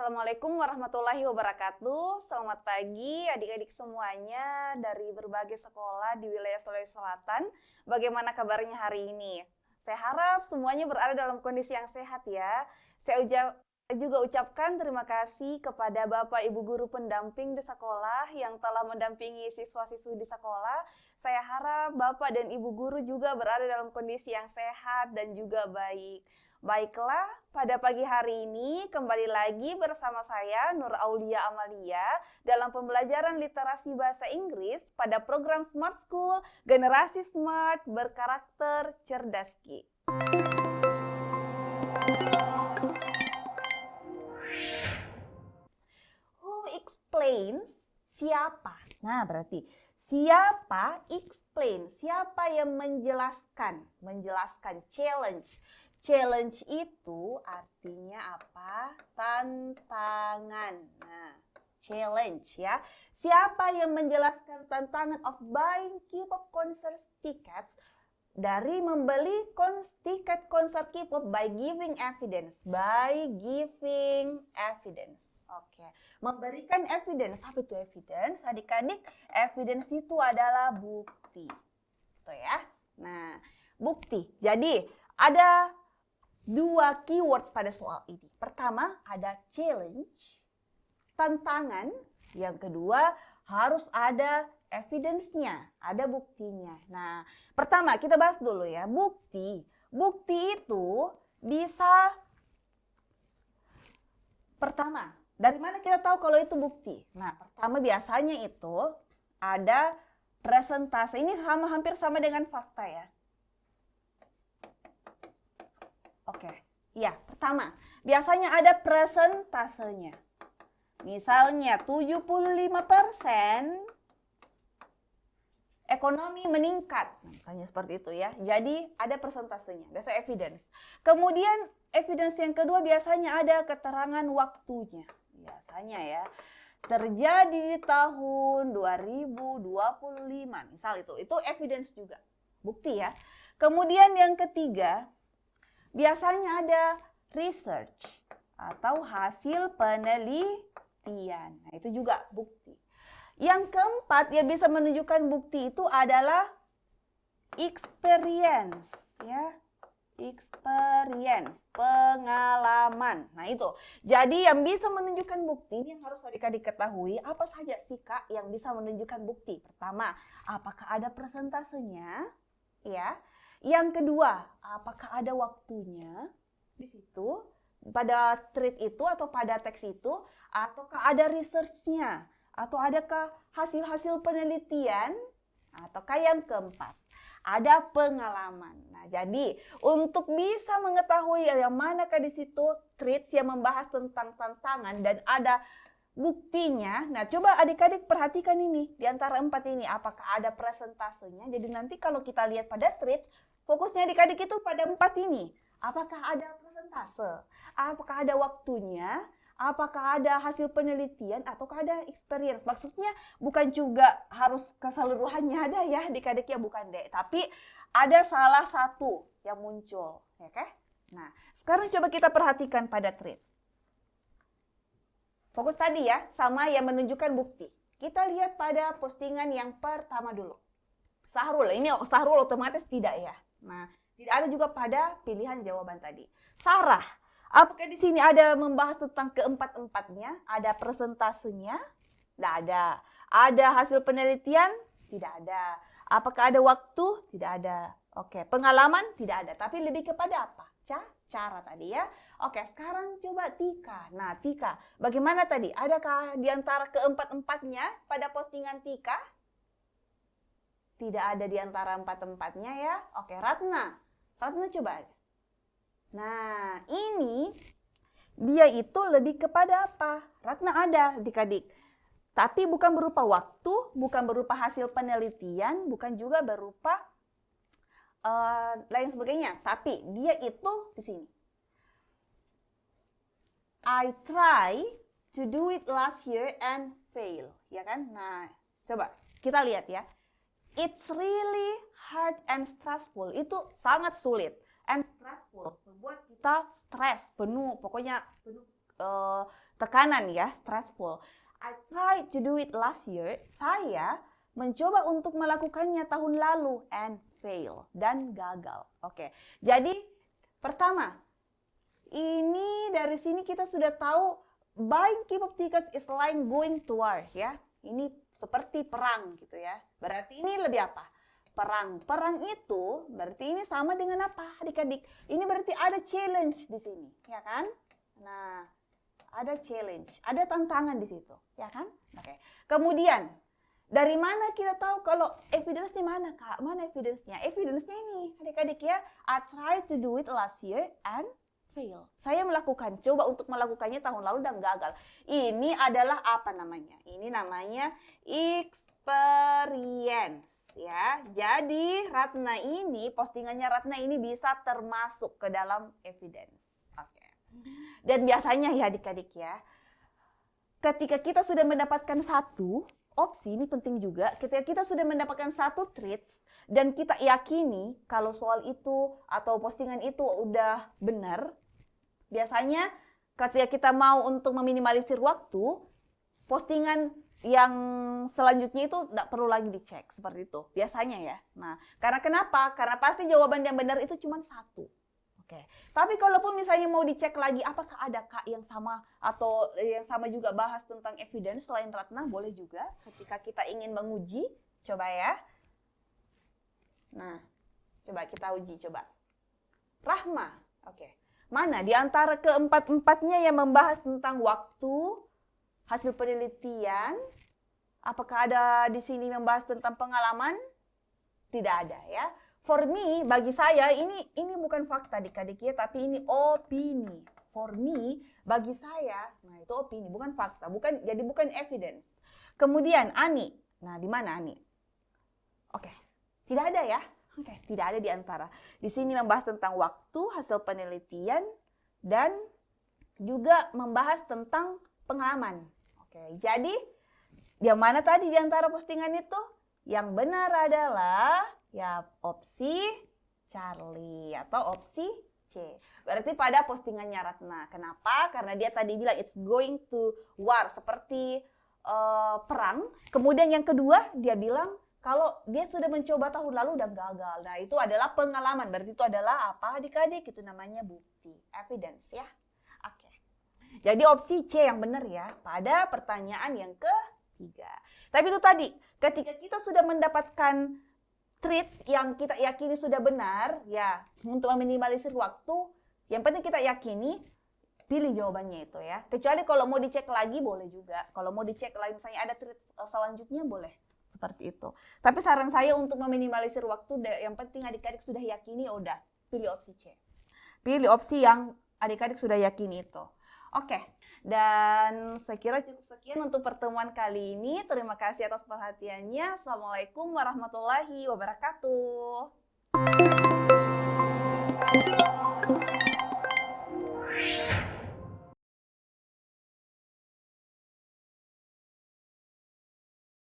Assalamualaikum warahmatullahi wabarakatuh. Selamat pagi adik-adik semuanya dari berbagai sekolah di wilayah Sulawesi Selatan. Bagaimana kabarnya hari ini? Saya harap semuanya berada dalam kondisi yang sehat ya. Saya juga ucapkan terima kasih kepada Bapak Ibu Guru pendamping di sekolah yang telah mendampingi siswa-siswi di sekolah. Saya harap Bapak dan Ibu Guru juga berada dalam kondisi yang sehat dan juga baik. Baiklah, pada pagi hari ini kembali lagi bersama saya Nur Aulia Amalia dalam pembelajaran literasi bahasa Inggris pada program Smart School Generasi Smart Berkarakter Cerdas Ki. Who explains? Siapa? Nah, berarti siapa explain? Siapa yang menjelaskan? Menjelaskan challenge. Challenge itu artinya apa? Tantangan. Nah, challenge ya. Siapa yang menjelaskan tantangan of buying K-pop concert tickets dari membeli tiket konser K-pop by giving evidence. By giving evidence. Oke, memberikan evidence. Apa itu evidence? Adik-adik, evidence itu adalah bukti. Tuh ya. Nah, bukti. Jadi, ada dua keywords pada soal ini. Pertama, ada challenge, tantangan. Yang kedua, harus ada evidence-nya, ada buktinya. Nah, pertama kita bahas dulu ya, bukti. Bukti itu bisa, pertama, dari mana kita tahu kalau itu bukti? Nah, pertama biasanya itu ada presentase. Ini hampir sama dengan fakta ya. Oke, ya pertama, biasanya ada presentasenya. Misalnya 75% ekonomi meningkat, misalnya seperti itu ya. Jadi ada presentasenya, that's evidence. Kemudian evidence yang kedua biasanya ada keterangan waktunya. Biasanya ya, terjadi di tahun 2025, misal itu evidence juga, bukti ya. Kemudian yang ketiga, biasanya ada research atau hasil penelitian. Nah, itu juga bukti. Yang keempat yang bisa menunjukkan bukti itu adalah experience, ya. Experience, pengalaman. Nah, itu. Jadi yang bisa menunjukkan bukti yang harus adik-adik ketahui, apa saja sih Kak yang bisa menunjukkan bukti? Pertama, apakah ada presentasenya? Ya. Yang kedua, apakah ada waktunya di situ pada tweet itu atau pada teks itu, ataukah ada research-nya, atau adakah hasil-hasil penelitian, ataukah yang keempat, ada pengalaman. Nah, jadi untuk bisa mengetahui yang manakah di situ tweets yang membahas tentang tantangan dan ada buktinya, nah coba adik-adik perhatikan ini, di antara empat ini, apakah ada presentasenya. Jadi nanti kalau kita lihat pada tweets, fokusnya adik-adik itu pada empat ini. Apakah ada presentase, apakah ada waktunya, apakah ada hasil penelitian, ataukah ada experience. Maksudnya bukan juga harus keseluruhannya ada ya adik-adik ya, bukan deh. Tapi ada salah satu yang muncul, ya kan? Nah, sekarang coba kita perhatikan pada tweets. Fokus tadi ya, sama yang menunjukkan bukti. Kita lihat pada postingan yang pertama dulu. Sahrul, ini Sahrul otomatis tidak ya. Nah, tidak ada juga pada pilihan jawaban tadi. Sarah, apakah di sini ada membahas tentang keempat-empatnya? Ada presentasenya? Tidak ada. Ada hasil penelitian? Tidak ada. Apakah ada waktu? Tidak ada. Oke, pengalaman? Tidak ada. Tapi lebih kepada apa? Cara tadi ya. Oke, sekarang coba Tika. Nah, Tika, bagaimana tadi? Adakah di antara keempat-empatnya pada postingan Tika? Tidak ada di antara empat-empatnya ya. Oke, Ratna. Ratna coba. Nah, ini dia itu lebih kepada apa? Ratna ada adik-adik. Tapi bukan berupa waktu, bukan berupa hasil penelitian, bukan juga berupa lain sebagainya. Tapi dia itu di sini. I try to do it last year and fail. Ya kan? Nah, coba kita lihat ya. It's really hard and stressful. Itu sangat sulit. And stressful. Membuat kita stres, penuh. Pokoknya penuh tekanan ya, stressful. I tried to do it last year. Saya mencoba untuk melakukannya tahun lalu and fail dan gagal. Oke. Jadi pertama, ini dari sini kita sudah tahu buying K-pop tickets is like going to war ya. Ini seperti perang gitu ya. Berarti ini lebih apa? Perang. Perang itu berarti ini sama dengan apa adik-adik? Ini berarti ada challenge di sini, ya kan? Nah, ada challenge, ada tantangan di situ, ya kan? Oke. Kemudian, dari mana kita tahu kalau evidence-nya mana, Kak? Mana evidence-nya? Evidence-nya ini, adik-adik ya. I tried to do it last year and fail. Saya melakukan, coba untuk melakukannya tahun lalu dan gagal. Ini adalah apa namanya? Ini namanya experience, ya. Jadi, Ratna ini, postingannya Ratna ini bisa termasuk ke dalam evidence. Dan biasanya ya adik-adik ya, ketika kita sudah mendapatkan satu opsi, ini penting juga, ketika kita sudah mendapatkan satu traits dan kita yakini kalau soal itu atau postingan itu udah benar, biasanya ketika kita mau untuk meminimalisir waktu, postingan yang selanjutnya itu tidak perlu lagi dicek, seperti itu, biasanya ya. Nah, karena kenapa? Karena pasti jawaban yang benar itu cuma satu. Oke. Tapi kalaupun misalnya mau dicek lagi apakah ada Kak yang sama atau yang sama juga bahas tentang evidence selain Ratna, boleh juga ketika kita ingin menguji, coba ya. Nah, coba kita uji coba. Rahma, oke. Mana di antara keempat-empatnya yang membahas tentang waktu, hasil penelitian? Apakah ada di sini membahas tentang pengalaman? Tidak ada ya. For me, bagi saya ini bukan fakta adik-adik ya, tapi ini opini. For me, bagi saya, nah itu opini, bukan fakta, jadi bukan evidence. Kemudian Ani, nah di mana Ani? Oke, tidak ada ya. Oke, tidak ada di antara. Di sini membahas tentang waktu, hasil penelitian, dan juga membahas tentang pengalaman. Oke, jadi yang mana tadi di antara postingan itu? Yang benar adalah ya opsi Charlie atau opsi C. Berarti pada postingannya Ratna. Kenapa? Karena dia tadi bilang it's going to war, seperti perang. Kemudian yang kedua dia bilang kalau dia sudah mencoba tahun lalu dan gagal. Nah itu adalah pengalaman. Berarti itu adalah apa adik-adik? Itu namanya bukti, evidence ya. Oke. Jadi opsi C yang benar ya pada pertanyaan yang ketiga. Tapi itu tadi, ketika kita sudah mendapatkan traits yang kita yakini sudah benar, ya untuk meminimalisir waktu, yang penting kita yakini, pilih jawabannya itu ya. Kecuali kalau mau dicek lagi boleh juga. Kalau mau dicek lagi misalnya ada traits selanjutnya boleh seperti itu. Tapi saran saya untuk meminimalisir waktu, yang penting adik-adik sudah yakini, udah pilih opsi C. Pilih opsi yang adik-adik sudah yakini itu. Oke, dan saya kira cukup sekian untuk pertemuan kali ini. Terima kasih atas perhatiannya. Assalamualaikum warahmatullahi wabarakatuh.